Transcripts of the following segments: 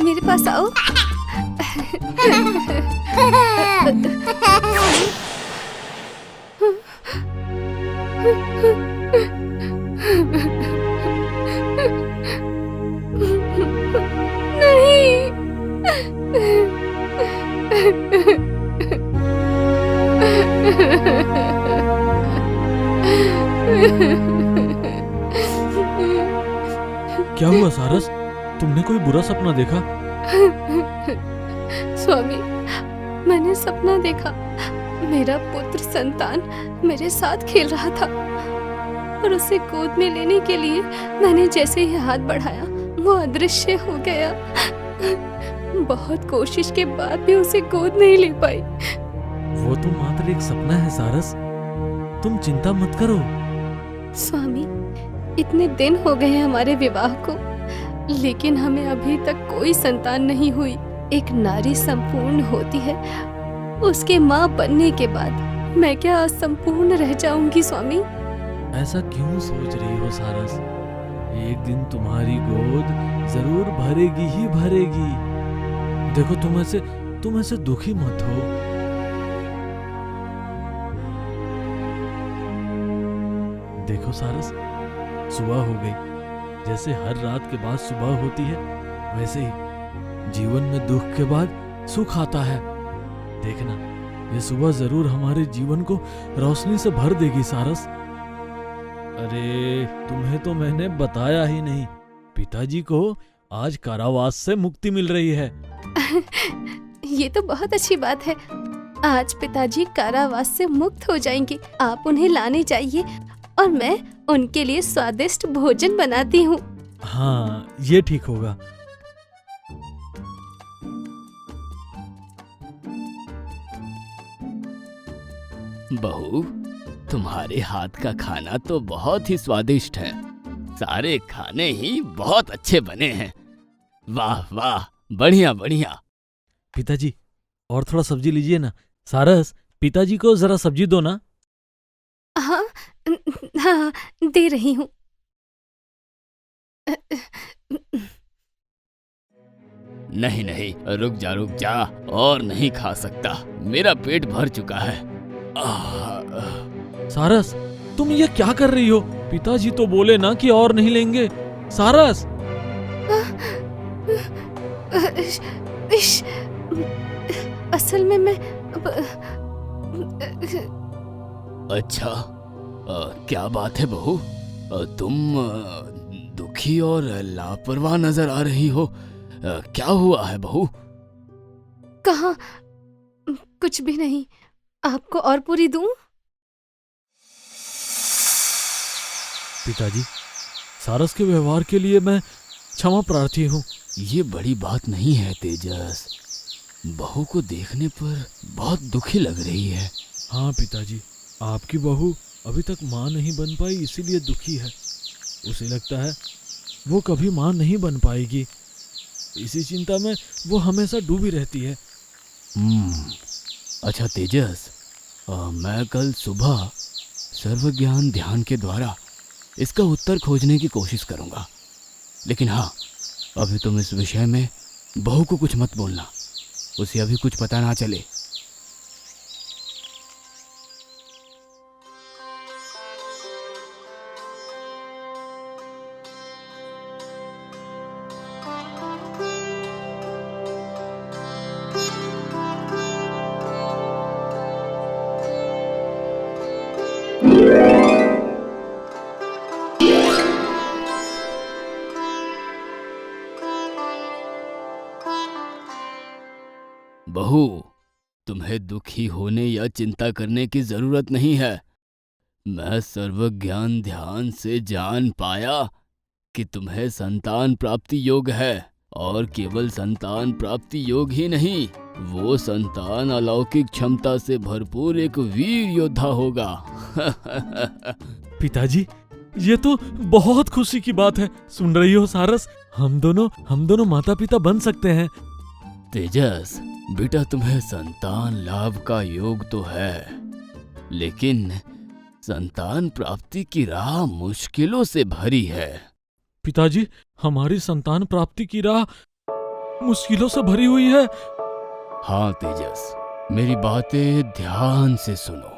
मेरे पास आओ। क्या हुआ सारस? तुमने कोई बुरा सपना देखा? स्वामी, मैंने सपना देखा। मेरा पुत्र संतान मेरे साथ खेल रहा था और उसे गोद में लेने के लिए मैंने जैसे ही हाथ बढ़ाया वो अदृश्य हो गया। बहुत कोशिश के बाद भी उसे गोद नहीं ले पाई। वो तो मात्र एक सपना है सारस, तुम चिंता मत करो। स्वामी, इतने दिन हो गए हमारे विवाह को, लेकिन हमें अभी तक कोई संतान नहीं हुई। एक नारी संपूर्ण होती है, उसके माँ बनने के बाद मैं क्या असंपूर्ण रह जाऊंगी स्वामी? ऐसा क्यों सोच रही हो सारस? एक दिन तुम्हारी गोद जरूर भरेगी ही भरेगी। देखो तुम ऐसे दुखी मत हो। देखो सारस, सुबह हो गई। जैसे हर रात के बाद सुबह होती है, वैसे ही जीवन में दुख के बाद सुख आता है। देखना, ये सुबह जरूर हमारे जीवन को रोशनी से भर देगी सारस। अरे तुम्हें तो मैंने बताया ही नहीं, पिताजी को आज कारावास से मुक्ति मिल रही है। ये तो बहुत अच्छी बात है। आज पिताजी कारावास से मुक्त हो जाएंगे। आप उन्हें लाने जाइए और मैं उनके लिए स्वादिष्ट भोजन बनाती हूँ। हाँ, ये ठीक होगा। बहू, तुम्हारे हाथ का खाना तो बहुत ही स्वादिष्ट है। सारे खाने ही बहुत अच्छे बने हैं। वाह वाह, बढ़िया बढ़िया। पिताजी, और थोड़ा सब्जी लीजिए ना। सारस, पिताजी को जरा सब्जी दो ना। हाँ हाँ, दे रही हूँ। नहीं नहीं, रुक जा, और नहीं खा सकता। मेरा पेट भर चुका है। सारस, तुम ये क्या कर रही हो? पिताजी तो बोले ना कि और नहीं लेंगे। सारस! असल में मैं अच्छा, क्या बात है बहू? तुम दुखी और लापरवाह नजर आ रही हो। क्या हुआ है बहू? कहाँ, कुछ भी नहीं। आपको और पूरी दूं? पिताजी, सारस के व्यवहार के लिए मैं क्षमा प्रार्थी हूँ। ये बड़ी बात नहीं है तेजस। बहू को देखने पर बहुत दुखी लग रही है। हाँ पिताजी, आपकी बहू अभी तक माँ नहीं बन पाई, इसीलिए दुखी है। उसे लगता है वो कभी माँ नहीं बन पाएगी। इसी चिंता में वो हमेशा डूबी रहती है। अच्छा तेजस, मैं कल सुबह सर्वज्ञान ध्यान के द्वारा इसका उत्तर खोजने की कोशिश करूंगा। लेकिन हाँ, अभी तुम इस विषय में बहू को कुछ मत बोलना, उसे अभी कुछ पता ना चले। बहू, तुम्हें दुखी होने या चिंता करने की जरूरत नहीं है। मैं सर्वज्ञान ध्यान से जान पाया कि तुम्हें संतान प्राप्ति योग है, और केवल संतान प्राप्ति योग ही नहीं, वो संतान अलौकिक क्षमता से भरपूर एक वीर योद्धा होगा। पिताजी, ये तो बहुत खुशी की बात है। सुन रही हो सारस, हम दोनों माता पिता बन सकते हैं। तेजस, बेटा तुम्हें संतान लाभ का योग तो है, लेकिन संतान प्राप्ति की राह मुश्किलों से भरी है। पिताजी, हमारी संतान प्राप्ति की राह मुश्किलों से भरी हुई है। हाँ तेजस, मेरी बातें ध्यान से सुनो।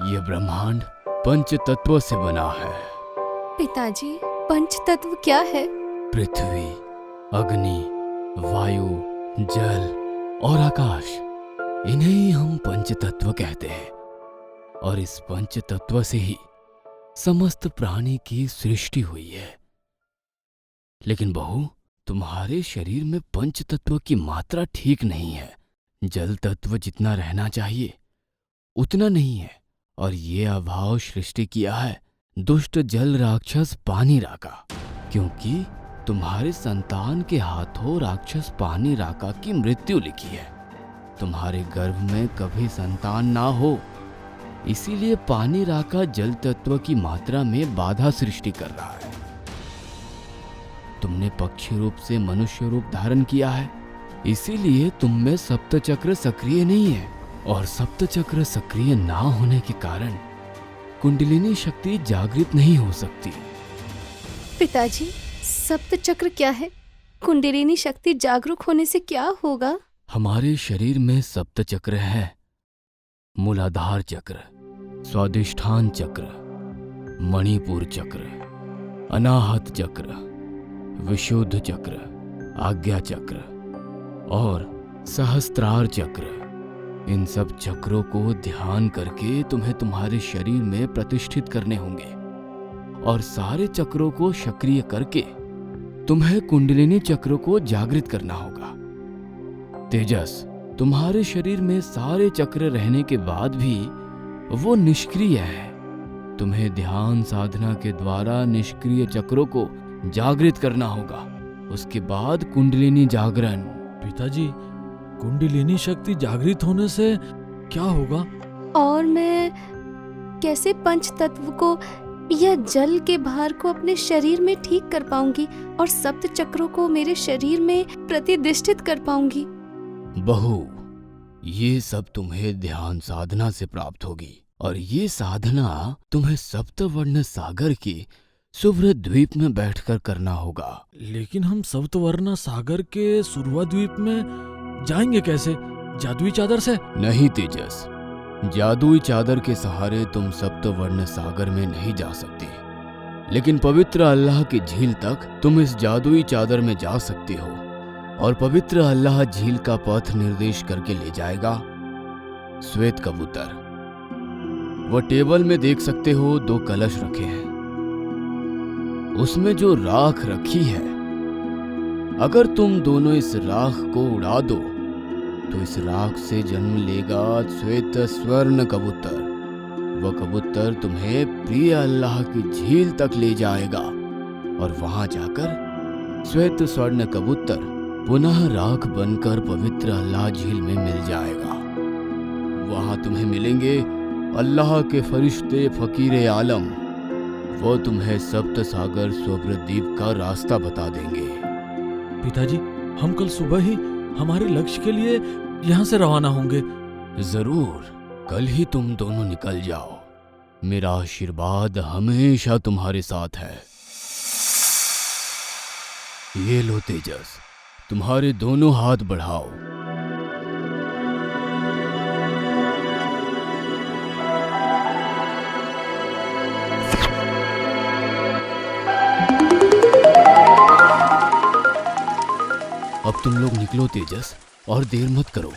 यह ब्रह्मांड पंच तत्व से बना है। पिताजी, पंच तत्व क्या है? पृथ्वी, अग्नि, वायु, जल और आकाश, इन्हें ही हम पंच तत्व कहते हैं। और इस पंच तत्व से ही समस्त प्राणी की सृष्टि हुई है। लेकिन बहू, तुम्हारे शरीर में पंच तत्व की मात्रा ठीक नहीं है। जल तत्व जितना रहना चाहिए उतना नहीं है, और ये अभाव सृष्टि किया है दुष्ट जल राक्षस पानी राका। क्योंकि तुम्हारे संतान के हाथों राक्षस पानी राका की मृत्यु लिखी है। तुम्हारे गर्भ में कभी संतान ना हो, इसीलिए पानी राका जल तत्व की मात्रा में बाधा सृष्टि कर रहा है। तुमने पक्षी रूप से मनुष्य रूप धारण किया है, इसीलिए तुम में सप्त चक्र सक्रिय नहीं है। और सप्त चक्र सक्रिय ना होने के कारण कुंडलिनी शक्ति जागृत नहीं हो सकती। पिताजी, सप्त चक्र क्या है? कुंडलिनी शक्ति जागरूक होने से क्या होगा? हमारे शरीर में सप्त चक्र है। मूलाधार चक्र, स्वादिष्ठान चक्र, मणिपुर चक्र, अनाहत चक्र, विशुद्ध चक्र, आज्ञा चक्र और सहस्त्रार चक्र। इन सब चक्रों को ध्यान करके तुम्हें तुम्हारे शरीर में प्रतिष्ठित करने होंगे, और सारे चक्रों को सक्रिय करके तुम्हें कुंडलिनी चक्र को जागृत करना होगा। तेजस, तुम्हारे शरीर में सारे चक्र रहने के बाद भी वो निष्क्रिय है। तुम्हें ध्यान साधना के द्वारा निष्क्रिय चक्रों को जागृत करना होगा, उसके बाद कुंडलिनी जागरण। पिताजी, कुंडलिनी शक्ति जागृत होने से क्या होगा? और मैं कैसे पंच तत्व को या जल के भार को अपने शरीर में ठीक कर पाऊंगी और सप्त चक्रों को मेरे शरीर में प्रतिष्ठित कर पाऊंगी? बहू, ये सब तुम्हें ध्यान साधना से प्राप्त होगी, और ये साधना तुम्हें सप्तवर्ण सागर के शुभ्र द्वीप में बैठकर करना होगा। लेकिन हम सप्तवर्ण सागर के सुरवा द्वीप में जाएंगे कैसे? जादुई चादर से? नहीं तेजस, जादुई चादर के सहारे तुम सप्तवर्ण सागर में नहीं जा सकती, लेकिन पवित्र अल्लाह की झील तक तुम इस जादुई चादर में जा सकती हो, और पवित्र अल्लाह झील का पथ निर्देश करके ले जाएगा। श्वेत कबूतर, वो टेबल में देख सकते हो 2 कलश रखे हैं, उसमें जो राख रखी है, अगर तुम दोनों इस राख को उड़ा दो तो इस राख से जन्म लेगा श्वेत स्वर्ण कबूतर। वह कबूतर तुम्हें प्रिय अल्लाह की झील तक ले जाएगा, और वहां जाकर श्वेत स्वर्ण कबूतर पुनः राख बनकर पवित्र अल्लाह झील में मिल जाएगा। वहां तुम्हें मिलेंगे अल्लाह के फरिश्ते फकीर आलम। वो तुम्हें सप्त सागर स्वप्नद्वीप का रास्ता बता देंगे। पिताजी, हम कल सुबह ही हमारे लक्ष्य के लिए यहाँ से रवाना होंगे। जरूर, कल ही तुम दोनों निकल जाओ। मेरा आशीर्वाद हमेशा तुम्हारे साथ है। ये लो तेजस, तुम्हारे दोनों हाथ बढ़ाओ। अब तुम लोग निकलो तेजस, और देर मत करो।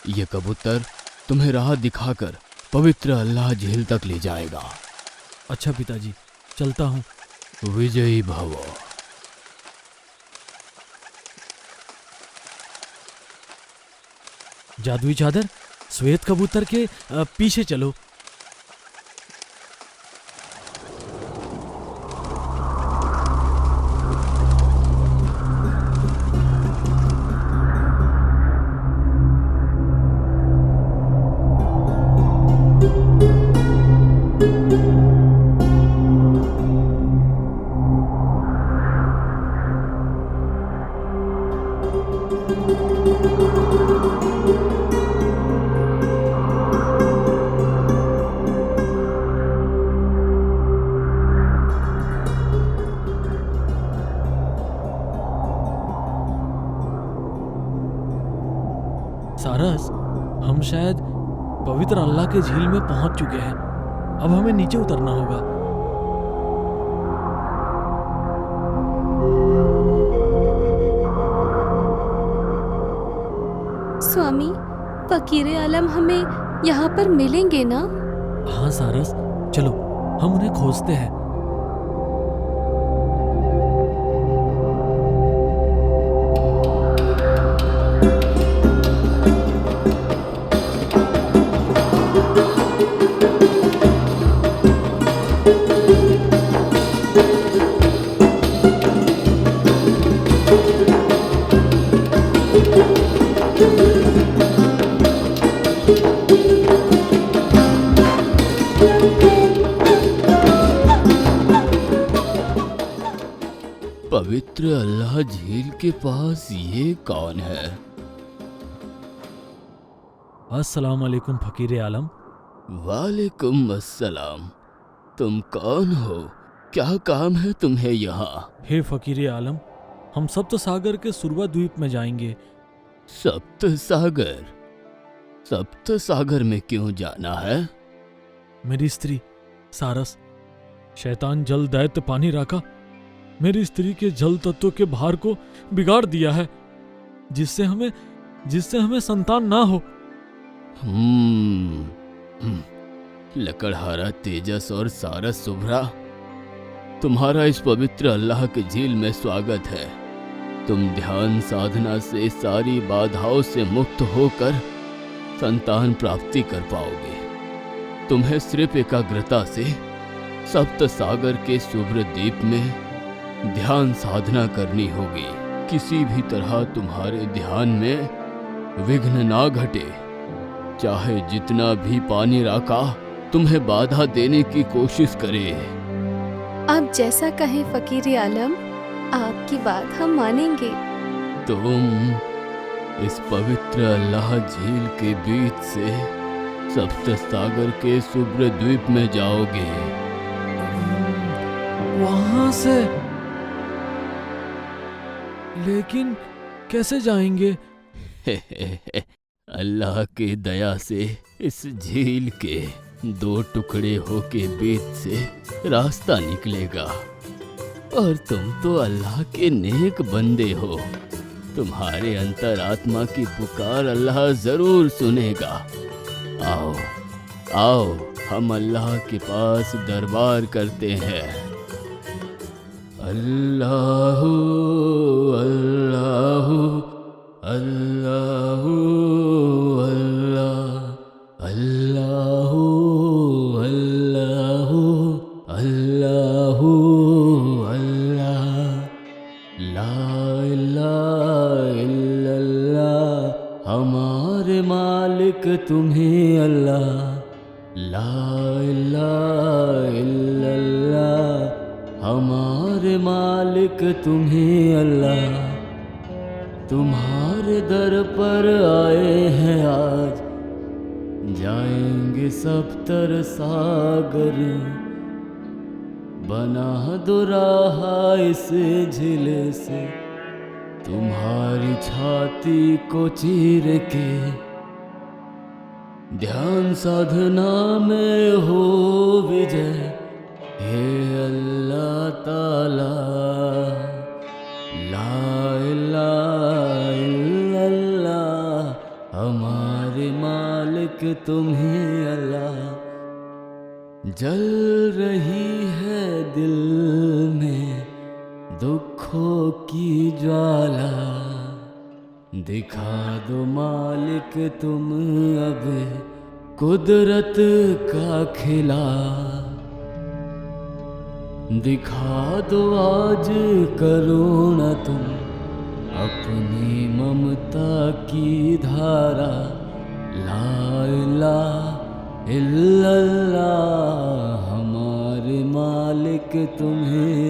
ये कबूतर तुम्हें राह दिखाकर पवित्र अल्लाह झील तक ले जाएगा। अच्छा पिताजी, चलता हूँ। विजयी भव। जादुई चादर, श्वेत कबूतर के पीछे चलो। हम शायद पवित्र अल्लाह के झील में पहुंच चुके हैं। अब हमें नीचे उतरना होगा। स्वामी, फकीर आलम हमें यहाँ पर मिलेंगे ना? हाँ सारस, चलो हम उन्हें खोजते हैं। पवित्र अल्लाह झील के पास ये कौन है? अस्सलाम वालेकुम फकीर आलम। वालेकुम अस्सलाम। तुम कौन हो? क्या काम है तुम्हें यहाँ? हे फकीर आलम, हम सप्त सागर के सुरवा द्वीप में जाएंगे। सप्त सागर? सप्त सागर में क्यों जाना है? मेरी स्त्री सारस, शैतान जल दैत्य पानी राका मेरी स्त्री के जल तत्व के भार को बिगाड़ दिया है, जिससे हमें संतान ना हो। लकड़हारा तेजस और सारस शुभ्रा, तुम्हारा इस पवित्र अल्लाह के झील में स्वागत है। तुम ध्यान साधना से सारी बाधाओं से मुक्त होकर संतान प्राप्ति कर पाओगे। तुम्हें सिर्फ एकाग्रता से सप्त सागर के शुभ्र द्वीप में ध्यान साधना करनी होगी। किसी भी तरह तुम्हारे ध्यान में विघ्न ना घटे। चाहे जितना भी पानी राका तुम्हें बाधा देने की कोशिश करे। आप जैसा कहें फकीर आलम, आपकी बात हम मानेंगे। तुम इस पवित्र अल्लाह झील के बीच से सप्त सागर के शुभ्र द्वीप में जाओगे। वहां से? लेकिन कैसे जाएंगे? अल्लाह की दया से इस झील के दो टुकड़े होके बीच से रास्ता निकलेगा। और तुम तो अल्लाह के नेक बंदे हो। तुम्हारे अंतरात्मा की पुकार अल्लाह जरूर सुनेगा। आओ आओ, हम अल्लाह के पास दरबार करते हैं। अल्लाह अल्लाह अल्लाह अल्लाह अल्लाह अल्लाह अल्लाह अल्लाह, ला इलाहा इल्लल्लाह। हमारे मालिक तुम्हें अल्लाह, ला इलाहा इल्लल्लाह। हमारे मालिक तुम्हें अल्लाह। तुम्हारे दर पर आए हैं आज, जाएंगे सप्तर सागर। बना दो राह इस झील से, तुम्हारी छाती को चीर के। ध्यान साधना में हो विजय, हे अल्लाह ताला। ला इलाहा इल्लल्लाह। हमारे मालिक तुम्हें अल्लाह। जल रही है दिल में दुखों की ज्वाला, दिखा दो मालिक तुम अब कुदरत का खिला। दिखा दो आज करुणा तुम अपनी ममता की धारा। ला इलाहा इल्लल्लाह। हमारे मालिक तुम्हें